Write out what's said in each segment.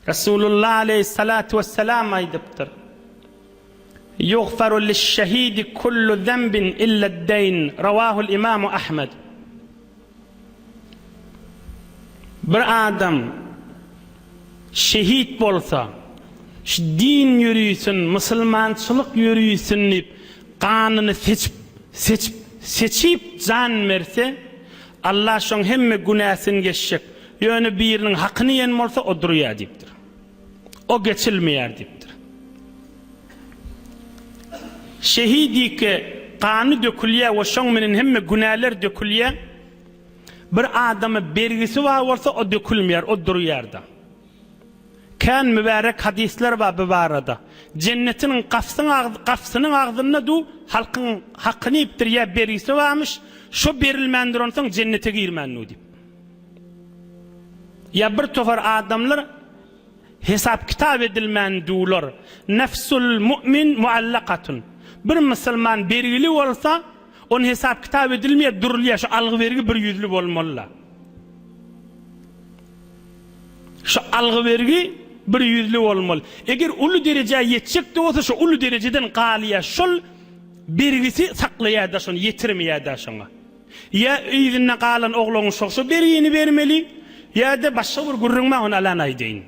Resulullah aleyhissalatu vesselam aydıptır. Yughfaru liş-şehidi kullu zenbin illa'd-dayn. Ravahul İmam Ahmed. Bir adam şehit bolsa, din yürüysün, Müslümançılık yürüysün deyip kanını seçip can verse, Allah şoň hemme günäsini geçecek. Ýöne birinin hakyny yen bolsa o durýar diýipdir. O geçilmeýär diýipdir. Şehidike kany dökülýär, o şoň menen hemme günäler dökülýär. Bir adamy bergisi bar bolsa o dökülmeýär, o durýar da. Kan mübarek hadisler var bu barada. Cennetin kapsının ağzına du halkın hakkını iptirýär bergisi varmış. Şu berilmendir ondan cennete girmen nu dip. Ya bir tofar adamlar hesap kitap edilmen dular. Nefsul mu'min muallakatun. Bir Müslüman bergili olsa onun hesap kitap edilmeýär, durulýar. Şu algı vergi bir yüzlü bolmaly. Şu algı vergi bir yüzlü olmalı. Eğer ulu dereceye yetecek de olsa şu ulu dereceden qalıya şol bergisi saklaýar da şonu yetirmeýär da şoňa. Ya ýüzüne qalan oglaň şoşa bergini bermeli, ya da başga bir gurrunma onu alan aýdyn.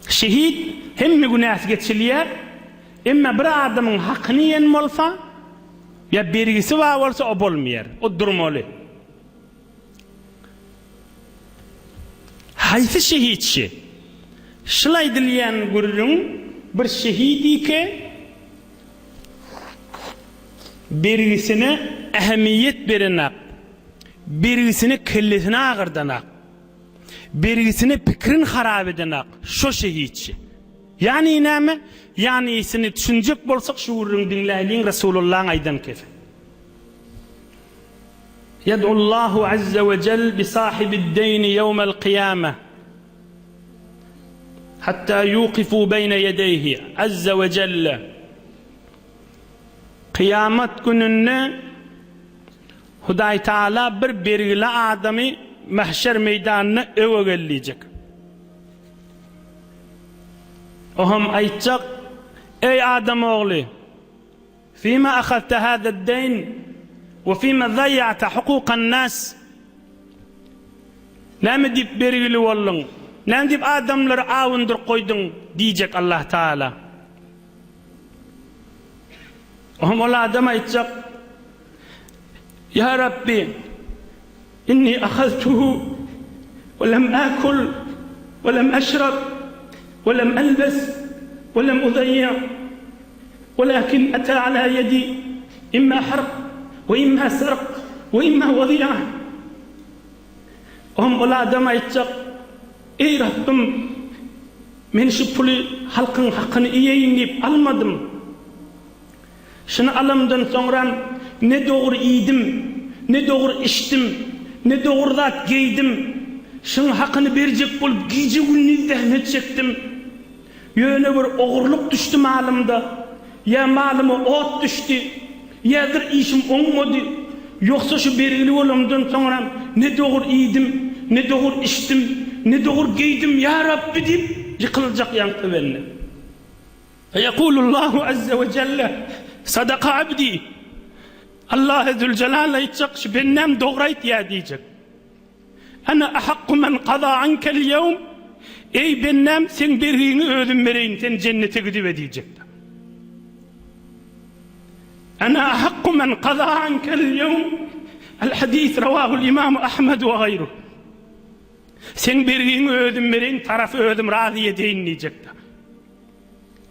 Şehit hemme günäs geçilýär, emma bir adamyň hakyny yen bolsa, ya bergisi bar bolsa o bolmaýar, o durmaly. Haýsy şehitçi? Şulay dilýän gurrun bir şehidike bergisine ähemiyet berenak, bergisini kellesine agyrdanak, bergisini pikirini harap edenak, şo şehitçi. Yani näme? Yani isini düşünjek bolsak şu gurrun dinläýin Resulullah'ın aýdan kefe. يدعو الله عز وجل بصاحب الدين يوم القيامة حتى يوقفوا بين يديه عز وجل. Kıyamet gününde Hudaý Taala bir bergili adamı mahşer meydanına öwe gelleyecek. Oham aýtjak: "Ey adam oğlu, fîmâ ahadte hâza'd-dayn وفيما ضيعت حقوق الناس." Näme dip bergili boldun? Näme dip adamları awundyr koydun diýjek Allah Taala. Ohum ol adam aýtjak: "Ya Rabbi, inni akhadtuhu ve lem akul ve lem ashrab ve lem albas ve lem udayya walakin ata ala yadi imma harb وإما سرق وإما وضيعة." Ohum ol adam aýtjak: "Ey Rabbim, men şu puly halkyň hakyny iýeýin diýip almadym. Şunu alamdan soňra ne dogry iýdim, ne dogry içdim, ne dogry zat giýdim. Şunun hakyny berjek bolup giýje günni zähmet çekdim. Ýöne bir ogurluk düşdi malymda. Ya malyma ot düşdi. Yadır işim olmadı. Yoksa şu bergili olamdan sonra ne doğru iyidim, ne doğru içtim, ne doğru giydim ya Rabbi deyip yıkılacak yankı benimle. Feyekulullahu azze ve celle: "Sadaka abdi." Allah Zülcelal'e aytacak, şu bennem doğrayt ya diyecek. "Ana ahakku men qada ankel yevm." Ey bennem, sen bergini ödüm vereyin, sen cennete gidive diyecek. أنا أحق من قضى عنك اليوم. الحديث رواه الإمام أحمد وغيره. Sen bergini ödüm verin, tarafı ödüm razı edeyin diyecekler.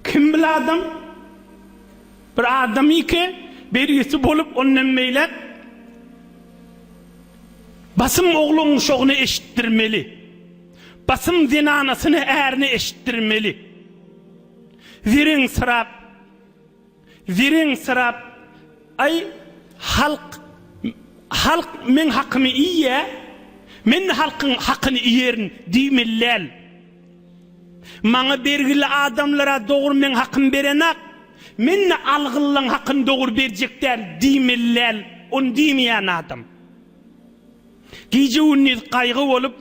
Kim bil adam? Bir adam ki bergisi bolup ondan meylep basım oğlunun şoğunu eşittirmeli. Basım zinanasını erini eşittirmeli. Virin sırap ay halk men hakkımı iyiye, men halkın hakkını iyerin diýmellär. Maňa bergili adamlara dogry men hakkym berenak, men algyllaň hakkyn dogry berjekler diýmellär. On diýmeýän adam. Giýje unni qaýgy bolup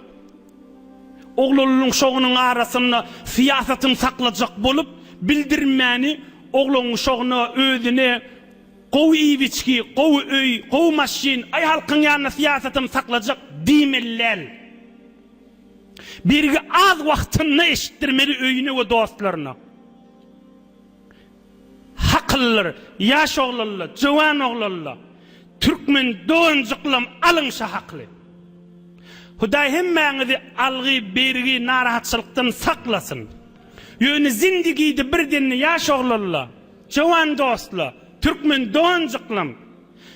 oğlunyň şoğunyň arasynda siýasatyň saklajak bolup bildirmäni oğlunyň şoğuna özüne gowy iýbiçki, gowy öý, gowy maşin, ay halkyň ýanyna siýasatym saklajak diýmeller. Birgi az wagtyny eşitdirmeli öýüne we dostlaryna. Haklylar, ýaş oglanlar, jowan oglanlar, türkmen doňjyklam alyňşa hakly. Hudaý hemmäňizi algy bergi narahatçylykdan saklasyn. Ýöne zindigide birdenni ýaş oglanlar, jowan dostlar, türkmen doňjyklam.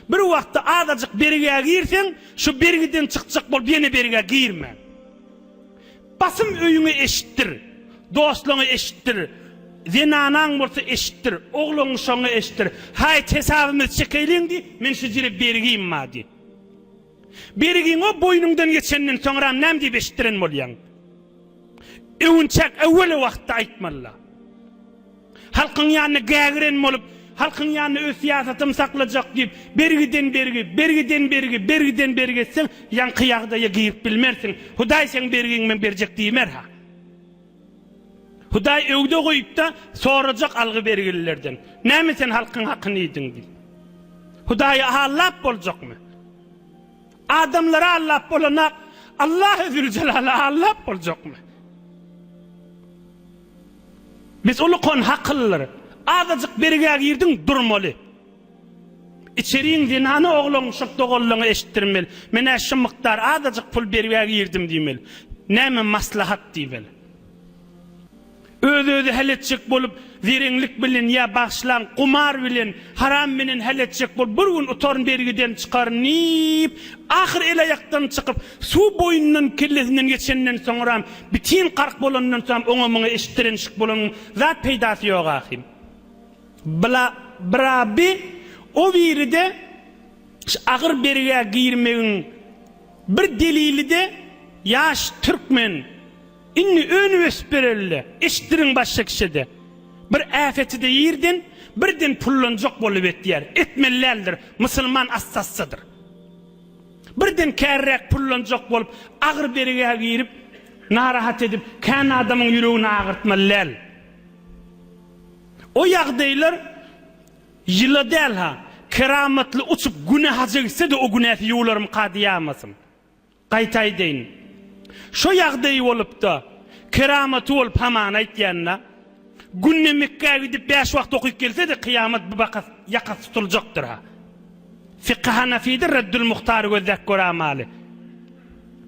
Bir wagtda azajyk berige girsen, şu bergiden çykjak bolup ýene berige girme. Basym öýüňe eşitdir, dostlaryňy eşitdir, zenanaň bolsa eşitdir, oglaň şoňa eşitdir. Hay tesabymyz çekeýleňdi, men şu jere bergiyim madi. Bergiň o boýnundan geçenden soňra näme diýip eşitdiren bolýan? Öwünçek awwel wagtda aýtmaly. Halkyň ýanyna gägiren bolup, halkyň ýanyna öz siýasatymy saklajak diýip bergiden bergi etseň, ýanky ýagda ýigip bilmersiň. Hudaý sen bergiň men berjek diýmer ha. Hudaý öwde goýup da sorajak algy bergilerden. Näme sen halkyň hakyny ýedin diýip. Hudaý allap boljakmy? Adamlara allap bolanak Allah Zülcelal allap boljakmy? Biz ulukon haklylar azajyk berige girdiň durmaly. İçeriň dinany oglaň şok dogallaňy eşitdirmeli. Mene şu mykdar azajyk pul berige girdim diýmeli. Näme maslahat diýmeli. Özü heletçek bolup zirenlik bilen ya başlan kumar bilen haram bilen heletçek bolup bir gün utarın bergiden çıkarnıp ahir el ayaktan çıkıp su boyundan kellesinden geçenden sonra bitin qark bolandan sonra oňa muňa eşitdirenşik bolan zat peýdasy ýok ahim. Brabi o biride ahir berige girmegiň bir delili de ýaş türkmen inni önü ösperelle, eşitdirin başka kişide. Bir afeti de yirdin, birden pullanjak bolup etdiýär. Etmellerdir, musulman assassydyr. Birden kärrek pullanjak bolup, agyr berige girip, narahat edip, kän adamyň ýüregini agyrtmalar. O ýagdaýlar ýyla däl ha, keramatly uçup günaha jegse de o günäsi ýuwlarym qadýamasyn. Gaýtaý deýin. Şo ýagdaý bolup da keramat bolup haman aýtýanna günne Mekke'ye gidip 5 wagt okyp gelse de kıyamet bu bakas yakas tutuljakdyr ha. Fiqh Hanafi'dir Reddül Muhtar we Zekkur amali.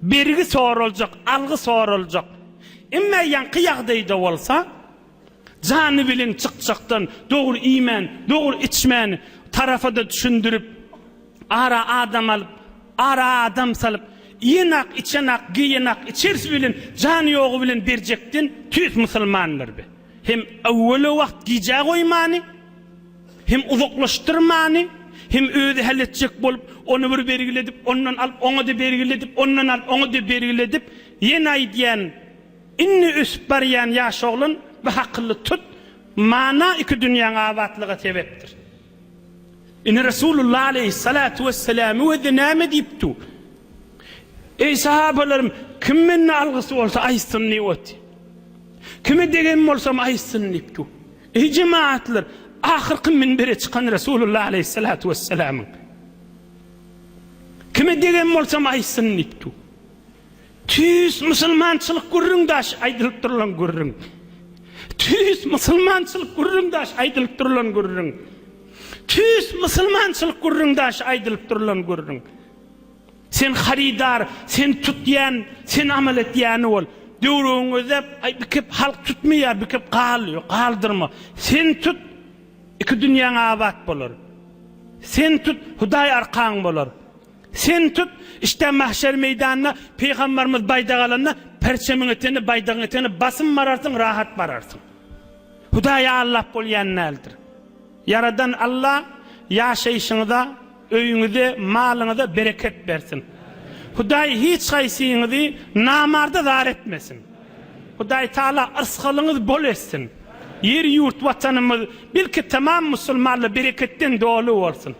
Bergi soruljak, algy soruljak. Emma ýanky ýagdaýda bolsa jany bilen çykjakdan dogry iman, dogry içmän tarafada düşündirip ara adam alıp, ara adam salıp yenak, içenak, giyenak, içerisi bilen, can yoğu bilen berjektin tüýs musulmanlar be. Hem awwel wagt gije goýmany, hem uzaklaşdyrmany, hem özü halletjek bolup, onu bir belgiledip, ondan alıp, oňa da belgiledip, ondan alıp, oňa da belgiledip, ýene aýdýan, inni üsp barýan ýaş oglan we hakly tut, mana iki dünýäň awatlyga sebepdir. Inni Resulullah aleyhissalatu vesselam we näme diýipdi? Ey sahabalarım, kim menne algısı olsa aýsyn niweti. Kime degen bolsam aýsyn diýipdi. Ey cemaatler, ahirki minbere çykan Resulullah aleyhissalatu vesselam. Kime degen bolsam aýsyn diýipdi. Tüýs musulmançylyk gurrundaş aýdylyp durulan gurrun. Tüýs musulmançylyk gurrundaş aýdylyp durulan gurrun. Tüýs musulmançylyk gurrundaş aýdylyp durulan gurrun. Sen haridar, sen tutyan, sen amel etýäni bol. Döwrüňizde bikip halk tutmaýar, bikip galdyrma. Sen tut, iki dünýäň abat bolar. Sen tut, Hudaý arkaň bolar. Sen tut, işte mahşer meydanına Peygamberimiz baydagalanna perçemiň eteni, baydagyň eteni basym bararsın, rahat bararsın. Hudaý Allah bolýan näldir. Yaradan Allah ýaşaýşyňyzda, öýüňizde, malyňyzda bereket bersin. Hudaý hiç gaýsyňyzy namarda zar etmesin. Hudaý Taala ırsgalyňyz bol etsin. Yer ýurt watanymyz bilki tamam musulmanlar bereketden dolu bolsun.